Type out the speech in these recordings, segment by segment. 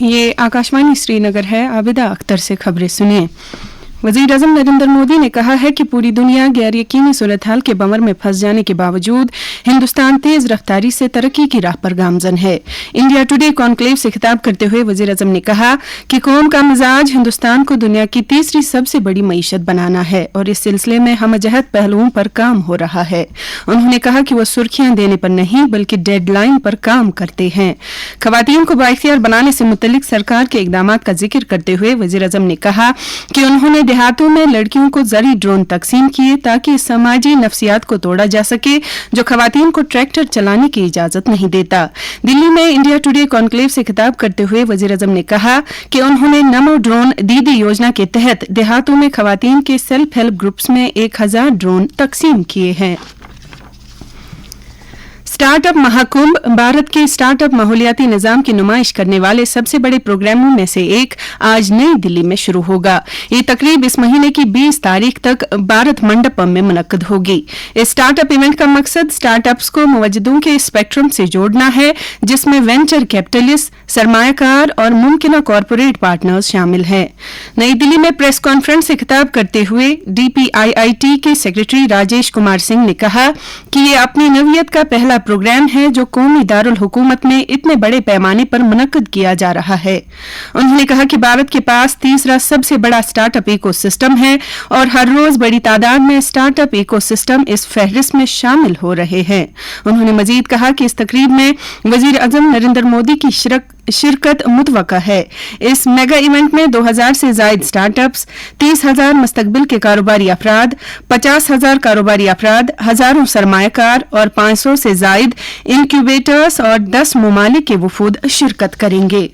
ये आकाशवाणी श्रीनगर है। आबिदा अख्तर से खबरें सुनिए। वज़ीर आज़म नरेंद्र मोदी ने कहा है कि पूरी दुनिया गैर यकीनी सूरत हाल के बमर में फंस जाने के बावजूद हिंदुस्तान तेज रफ्तारी से तरक्की की राह पर गामजन है। इंडिया टुडे कॉन्क्लेव से खिताब करते हुए वज़ीर आज़म ने कहा कि कौम का मिजाज हिंदुस्तान को दुनिया की तीसरी सबसे बड़ी मईशत बनाना है और इस सिलसिले में हमजहत पहलुओं पर काम हो रहा है। उन्होंने कहा कि वह सुर्खियां देने पर नहीं बल्कि डेडलाइन पर काम करते हैं। खवातीन को बाइख्तियार बनाने से मुतल्लिक सरकार के इकदामात का जिक्र करते हुए वज़ीर आज़म ने कहा कि उन्होंने देहातों में लड़कियों को जरी ड्रोन तकसीम किए ताकि समाजी नफ्सियात को तोड़ा जा सके जो खवातीन को ट्रैक्टर चलाने की इजाजत नहीं देता। दिल्ली में इंडिया टुडे कॉन्क्लेव से खिताब करते हुए वज़ीर आज़म ने कहा कि उन्होंने नमो ड्रोन दीदी योजना के तहत देहातों में खवातीन के सेल्फ हेल्प ग्रुप्स में 1000 ड्रोन तकसीम किए हैं। स्टार्टअप महाकुंभ भारत के स्टार्टअप माहौलियाती निजाम की नुमाइश करने वाले सबसे बड़े प्रोग्रामों में से एक आज नई दिल्ली में शुरू होगा। ये तकरीब इस महीने की 20 तारीख तक भारत मंडपम में मुनक्कद होगी। इस स्टार्टअप इवेंट का मकसद स्टार्टअप्स को मौजूदों के स्पेक्ट्रम से जोड़ना है जिसमें वेंचर कैपिटलिस्ट, सरमायाकार और मुमकिन कॉरपोरेट पार्टनर्स शामिल हैं। नई दिल्ली में प्रेस कॉन्फ्रेंस से खिताब करते हुए DPIIT के सेक्रेटरी राजेश कुमार सिंह ने कहा कि ये अपनी नवीयत का पहला प्रोग्राम है जो कौमी दारुल हुकूमत में इतने बड़े पैमाने पर मुनक्कद किया जा रहा है। उन्होंने कहा कि भारत के पास तीसरा सबसे बड़ा स्टार्टअप इकोसिस्टम है और हर रोज बड़ी तादाद में स्टार्टअप इकोसिस्टम इस फहरिस्त में शामिल हो रहे हैं। उन्होंने मजीद कहा कि इस तकरीब में वजीर आज़म नरेंद्र मोदी की शिरकत मुतवक्का है। इस मेगा इवेंट में 2000 से जायद स्टार्टअप्स, 30,000 मुस्तकबिल के कारोबारी अफराद, 50,000 कारोबारी अफराद, हजारों सरमायाकार और 500 से जायद इंक्यूबेटर्स और 10 ममालिक के वफूद शिरकत करेंगे।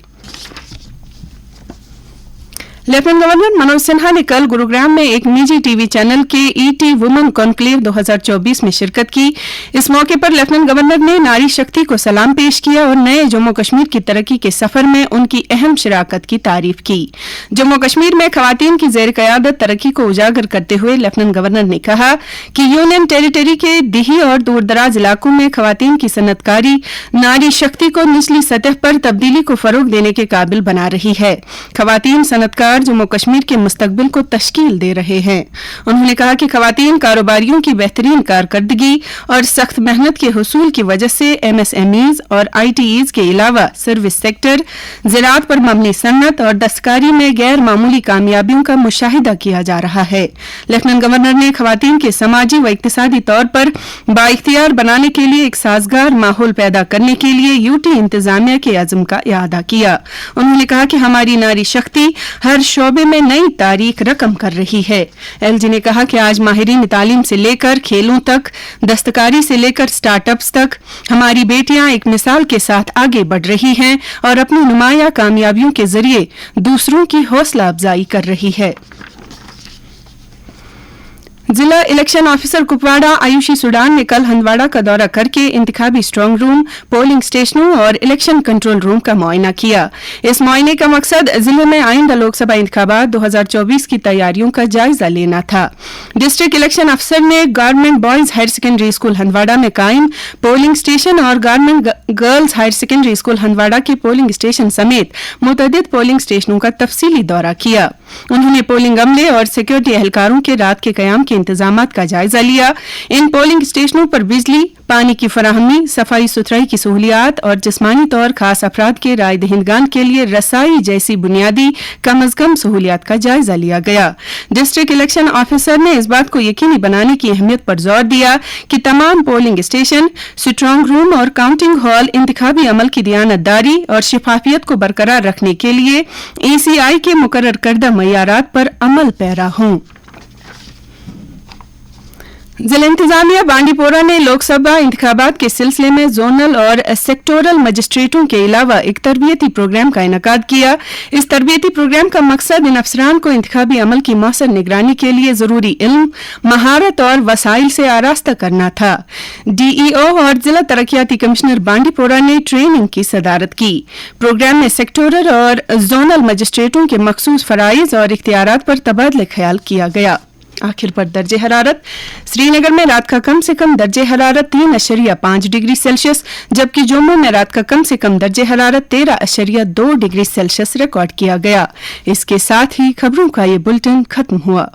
लेफ्टिनेंट गवर्नर मनोज सिन्हा ने कल गुरुग्राम में एक निजी टीवी चैनल के ET वुमेन कॉन्क्लेव 2024 में शिरकत की। इस मौके पर लेफ्टिनेंट गवर्नर ने नारी शक्ति को सलाम पेश किया और नए जम्मू कश्मीर की तरक्की के सफर में उनकी अहम शिराकत की तारीफ की। जम्मू कश्मीर में खवातीन की ज़ेर क़यादत तरक्की को उजागर करते हुए लेफ्टिनेंट गवर्नर ने कहा कि यूनियन टेरिटरी के दिही और दूरदराज इलाकों में खवातीन की सनतकारी नारी शक्ति को निचली सतह पर तब्दीली को फरोग देने के काबिल बना रही है। खवातीन सनतकार जम्मू कश्मीर के मुस्तकबिल को तश्कील दे रहे हैं। उन्होंने कहा कि खवातीन कारोबारियों की बेहतरीन कारकर्दगी और सख्त मेहनत के हुसूल की वजह से MSMEs और ITEs के अलावा सर्विस सेक्टर, ज़राअत पर मबनी सन्नत और दस्तकारी में गैर मामूली कामयाबियों का मुशाहिदा किया जा रहा है। लेफ्टिनेंट गवर्नर ने खवातीन के समाजी व इक्तिसादी तौर पर बाइख्तियार बनाने के लिए एक साजगार माहौल पैदा करने के लिए UT इंतजामिया के अज़्म का इआदा किया। उन्होंने कहा कि हमारी नारी शक्ति हर शोबे में नई तारीख रकम कर रही है। LG ने कहा कि आज माहिरीन तालीम से लेकर खेलों तक, दस्तकारी से लेकर स्टार्टअप्स तक हमारी बेटियां एक मिसाल के साथ आगे बढ़ रही हैं और अपनी नुमाया कामयाबियों के जरिए दूसरों की हौसला अफजाई कर रही है। जिला election officer Kupwara Ayushi Sudan ने कल हंदवाड़ा का दौरा करके इंतखाबी स्ट्रांग रूम, पोलिंग स्टेशनों और इलेक्शन कंट्रोल रूम का मुआयना किया। इस मुआयने का मकसद जिले में आइंदा लोकसभा इंतखाबात 2024 की तैयारियों का जायजा लेना था। डिस्ट्रिक्ट इलेक्शन अफसर ने government boys higher secondary school Handwara में कायम पोलिंग स्टेशन और government girls higher secondary school Handwara के पोलिंग स्टेशन समेत मुतअद्दिद पोलिंग स्टेशनों का तफसीली दौरा किया। उन्होंने पोलिंग अमले और सिक्योरिटी एहलकारों के रात के कयाम के इंतजामात का जायजा लिया। इन पोलिंग स्टेशनों पर बिजली, पानी की फराहमी, सफाई सुथराई की सहूलियात और जिस्मानी तौर खास अफराद के राय दहिंदगान के लिए रसाई जैसी बुनियादी कम अज कम सहूलियात का जायजा लिया गया। डिस्ट्रिक्ट इलेक्शन ऑफिसर ने इस बात को यकीनी बनाने की अहमियत पर जोर दिया कि तमाम पोलिंग स्टेशन, स्ट्रांग रूम और काउंटिंग हॉल इंतखाबी अमल की दियानतदारी और शिफाफियत को बरकरार रखने के लिए ECI के मुकर्रर करदा मयारात पर अमल पैरा हों। जिला इंतजामिया बांडीपोरा ने लोकसभा इंतखाबात के सिलसिले में जोनल और सेक्टोरल मजिस्ट्रेटों के अलावा एक तरबियती प्रोग्राम का इनेकाद किया। इस तरबियती प्रोग्राम का मकसद इन अफसरान को इंतखाबी अमल की मौसर निगरानी के लिए जरूरी इल्म, महारत और वसाइल से आरास्ता करना था। DEO और जिला तरक्याती कमिश्नर बांडीपोरा ने ट्रेनिंग की सदारत की। प्रोग्राम में सेक्टोरल और जोनल मजिस्ट्रेटों के मखसूस फराइज और इख्तियारात पर तबादला ख्याल किया गया। आखिर पर दर्जे हरारत। श्रीनगर में रात का कम से कम दर्जे हरारत 3.5 डिग्री सेल्सियस, जबकि जम्मू में रात का कम से कम दर्जे हरारत 13.2 डिग्री सेल्सियस रिकॉर्ड किया गया। इसके साथ ही खबरों का ये बुलेटिन खत्म हुआ।